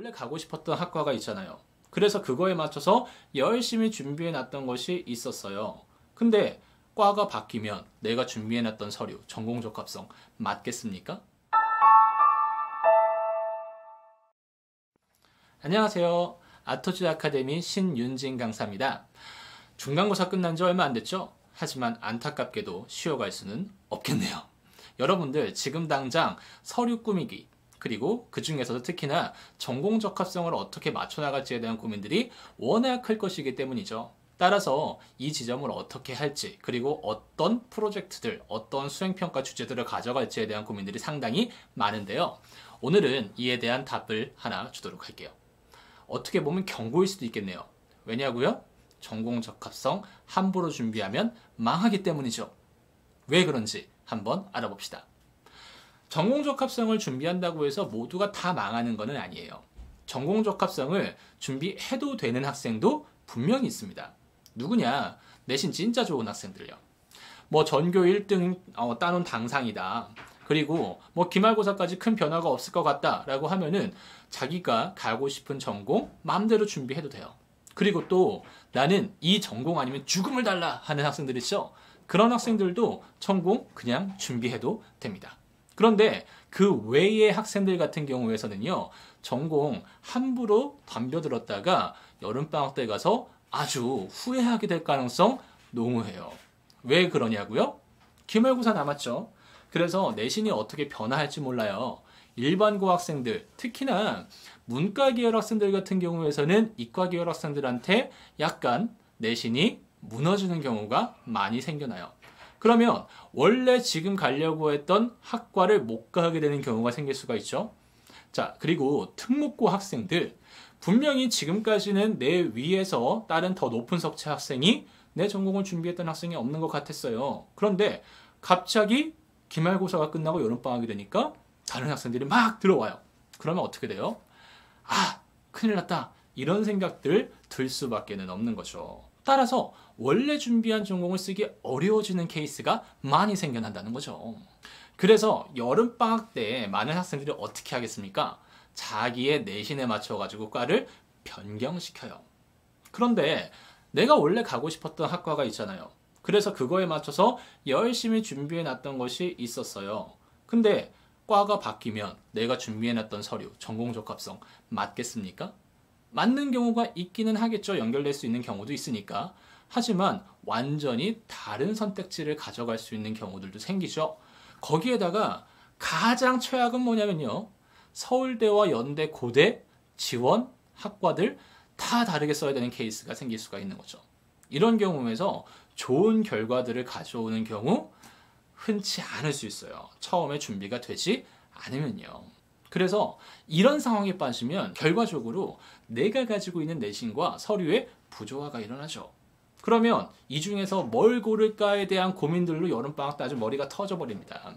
원래 가고 싶었던 학과가 있잖아요. 그래서 그거에 맞춰서 열심히 준비해놨던 것이 있었어요. 근데 과가 바뀌면 내가 준비해놨던 서류, 전공 적합성 맞겠습니까? 안녕하세요. 아토즈 아카데미 신윤진 강사입니다. 중간고사 끝난 지 얼마 안 됐죠? 하지만 안타깝게도 쉬어갈 수는 없겠네요. 여러분들 지금 당장 서류 꾸미기, 그리고 그 중에서도 특히나 전공 적합성을 어떻게 맞춰나갈지에 대한 고민들이 워낙 클 것이기 때문이죠. 따라서 이 지점을 어떻게 할지, 그리고 어떤 프로젝트들, 어떤 수행평가 주제들을 가져갈지에 대한 고민들이 상당히 많은데요. 오늘은 이에 대한 답을 하나 주도록 할게요. 어떻게 보면 경고일 수도 있겠네요. 왜냐고요? 전공 적합성 함부로 준비하면 망하기 때문이죠. 왜 그런지 한번 알아봅시다. 전공 적합성을 준비한다고 해서 모두가 다 망하는 것은 아니에요. 전공 적합성을 준비해도 되는 학생도 분명히 있습니다. 누구냐? 내신 진짜 좋은 학생들요. 전교 1등 따놓은 당상이다. 그리고 기말고사까지 큰 변화가 없을 것 같다라고 하면은 자기가 가고 싶은 전공 마음대로 준비해도 돼요. 그리고 또 나는 이 전공 아니면 죽음을 달라 하는 학생들 있죠? 그런 학생들도 전공 그냥 준비해도 됩니다. 그런데 그 외의 학생들 같은 경우에서는요, 전공 함부로 덤벼들었다가 여름방학 때 가서 아주 후회하게 될 가능성 농후해요. 왜 그러냐고요? 기말고사 남았죠. 그래서 내신이 어떻게 변화할지 몰라요. 일반고 학생들, 특히나 문과 계열 학생들 같은 경우에서는 이과 계열 학생들한테 약간 내신이 무너지는 경우가 많이 생겨나요. 그러면 원래 지금 가려고 했던 학과를 못 가게 되는 경우가 생길 수가 있죠. 자, 그리고 특목고 학생들, 분명히 지금까지는 내 위에서 다른 더 높은 석차 학생이 내 전공을 준비했던 학생이 없는 것 같았어요. 그런데 갑자기 기말고사가 끝나고 여름방학이 되니까 다른 학생들이 막 들어와요. 그러면 어떻게 돼요? 아, 큰일 났다. 이런 생각들 들 수밖에 없는 거죠. 따라서 원래 준비한 전공을 쓰기 어려워지는 케이스가 많이 생겨난다는 거죠. 그래서 여름방학 때 많은 학생들이 어떻게 하겠습니까? 자기의 내신에 맞춰가지고 과를 변경시켜요. 그런데 내가 원래 가고 싶었던 학과가 있잖아요. 그래서 그거에 맞춰서 열심히 준비해놨던 것이 있었어요. 근데 과가 바뀌면 내가 준비해놨던 서류, 전공 적합성 맞겠습니까? 맞는 경우가 있기는 하겠죠. 연결될 수 있는 경우도 있으니까. 하지만 완전히 다른 선택지를 가져갈 수 있는 경우들도 생기죠. 거기에다가 가장 최악은 뭐냐면요. 서울대와 연대, 고대, 지원, 학과들 다 다르게 써야 되는 케이스가 생길 수가 있는 거죠. 이런 경우에서 좋은 결과들을 가져오는 경우 흔치 않을 수 있어요. 처음에 준비가 되지 않으면요. 그래서 이런 상황에 빠지면 결과적으로 내가 가지고 있는 내신과 서류의 부조화가 일어나죠. 그러면 이 중에서 뭘 고를까에 대한 고민들로 여름방학 때 아주 머리가 터져버립니다.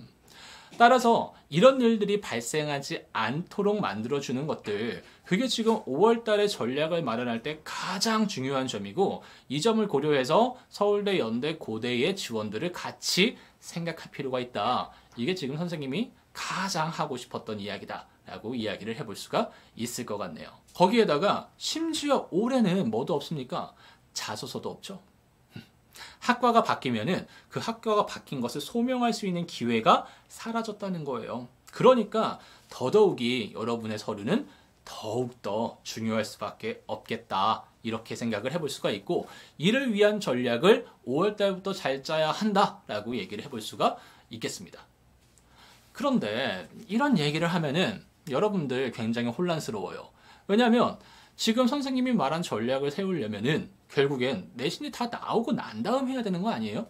따라서 이런 일들이 발생하지 않도록 만들어주는 것들, 그게 지금 5월 달에 전략을 마련할 때 가장 중요한 점이고, 이 점을 고려해서 서울대, 연대, 고대의 지원들을 같이 생각할 필요가 있다. 이게 지금 선생님이 가장 하고 싶었던 이야기다 라고 이야기를 해볼 수가 있을 것 같네요. 거기에다가 심지어 올해는 뭐도 없습니까? 자소서도 없죠. 학과가 바뀌면은 그 학과가 바뀐 것을 소명할 수 있는 기회가 사라졌다는 거예요. 그러니까 더더욱이 여러분의 서류는 더욱더 중요할 수밖에 없겠다. 이렇게 생각을 해볼 수가 있고, 이를 위한 전략을 5월 달부터 잘 짜야 한다라고 얘기를 해볼 수가 있겠습니다. 그런데 이런 얘기를 하면은 여러분들 굉장히 혼란스러워요. 왜냐하면 지금 선생님이 말한 전략을 세우려면은 결국엔 내신이 다 나오고 난 다음 해야 되는 거 아니에요?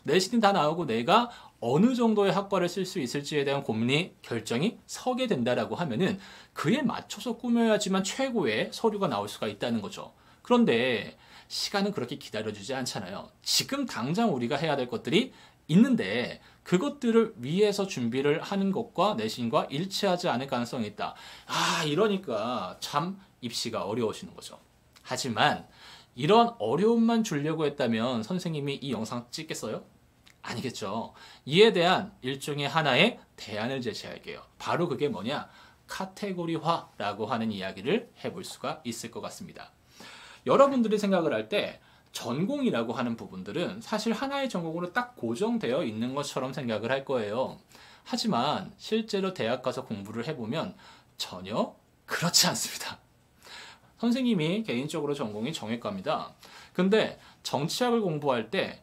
내신이 다 나오고 내가 어느 정도의 학과를 쓸 수 있을지에 대한 고민이 결정이 서게 된다라고 하면은 그에 맞춰서 꾸며야지만 최고의 서류가 나올 수가 있다는 거죠. 그런데 시간은 그렇게 기다려주지 않잖아요. 지금 당장 우리가 해야 될 것들이 있는데 그것들을 위해서 준비를 하는 것과 내신과 일치하지 않을 가능성이 있다. 이러니까 참 입시가 어려우시는 거죠. 하지만 이런 어려움만 주려고 했다면 선생님이 이 영상 찍겠어요? 아니겠죠. 이에 대한 일종의 하나의 대안을 제시할게요. 바로 그게 뭐냐? 카테고리화라고 하는 이야기를 해볼 수가 있을 것 같습니다. 여러분들이 생각을 할 때 전공이라고 하는 부분들은 사실 하나의 전공으로 딱 고정되어 있는 것처럼 생각을 할 거예요. 하지만 실제로 대학 가서 공부를 해보면 전혀 그렇지 않습니다. 선생님이 개인적으로 전공이 정외과입니다. 근데 정치학을 공부할 때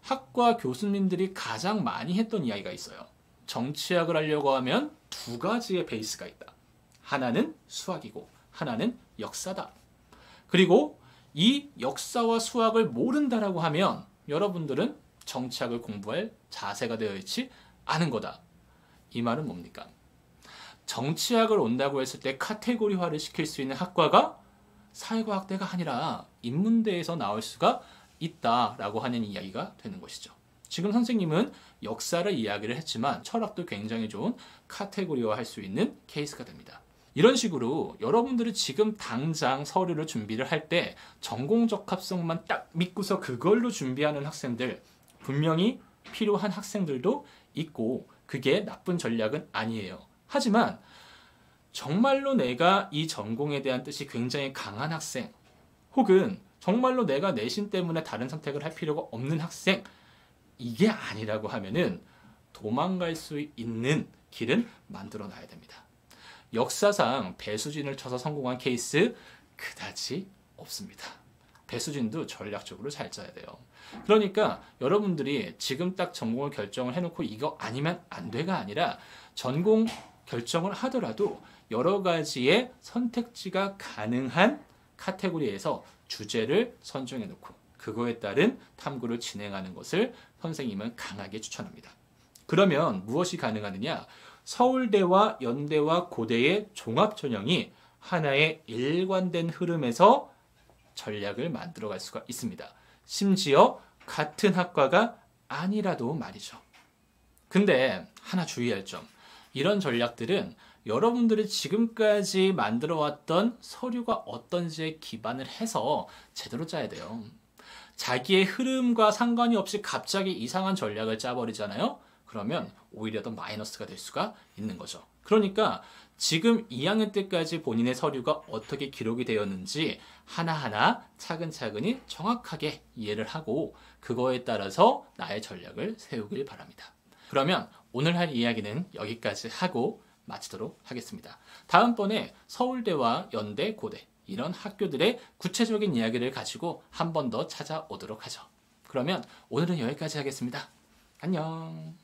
학과 교수님들이 가장 많이 했던 이야기가 있어요. 정치학을 하려고 하면 두 가지의 베이스가 있다. 하나는 수학이고 하나는 역사다. 그리고 이 역사와 수학을 모른다라고 하면 여러분들은 정치학을 공부할 자세가 되어 있지 않은 거다. 이 말은 뭡니까? 정치학을 온다고 했을 때 카테고리화를 시킬 수 있는 학과가 사회과학대가 아니라 인문대에서 나올 수가 있다라고 하는 이야기가 되는 것이죠. 지금 선생님은 역사를 이야기를 했지만 철학도 굉장히 좋은 카테고리화 할 수 있는 케이스가 됩니다. 이런 식으로 여러분들이 지금 당장 서류를 준비를 할 때 전공 적합성만 딱 믿고서 그걸로 준비하는 학생들 분명히 필요한 학생들도 있고 그게 나쁜 전략은 아니에요. 하지만 정말로 내가 이 전공에 대한 뜻이 굉장히 강한 학생 혹은 정말로 내가 내신 때문에 다른 선택을 할 필요가 없는 학생 이게 아니라고 하면은 도망갈 수 있는 길은 만들어 놔야 됩니다. 역사상 배수진을 쳐서 성공한 케이스 그다지 없습니다. 배수진도 전략적으로 잘 짜야 돼요. 그러니까 여러분들이 지금 딱 전공을 결정을 해놓고 이거 아니면 안 돼가 아니라 전공 결정을 하더라도 여러 가지의 선택지가 가능한 카테고리에서 주제를 선정해 놓고 그거에 따른 탐구를 진행하는 것을 선생님은 강하게 추천합니다. 그러면 무엇이 가능하느냐? 서울대와 연대와 고대의 종합전형이 하나의 일관된 흐름에서 전략을 만들어갈 수가 있습니다. 심지어 같은 학과가 아니라도 말이죠. 근데 하나 주의할 점. 이런 전략들은 여러분들이 지금까지 만들어왔던 서류가 어떤지에 기반을 해서 제대로 짜야 돼요. 자기의 흐름과 상관이 없이 갑자기 이상한 전략을 짜버리잖아요. 그러면 오히려 더 마이너스가 될 수가 있는 거죠. 그러니까 지금 2학년 때까지 본인의 서류가 어떻게 기록이 되었는지 하나하나 차근차근히 정확하게 이해를 하고 그거에 따라서 나의 전략을 세우길 바랍니다. 그러면 오늘 할 이야기는 여기까지 하고 마치도록 하겠습니다. 다음번에 서울대와 연대, 고대 이런 학교들의 구체적인 이야기를 가지고 한 번 더 찾아오도록 하죠. 그러면 오늘은 여기까지 하겠습니다. 안녕.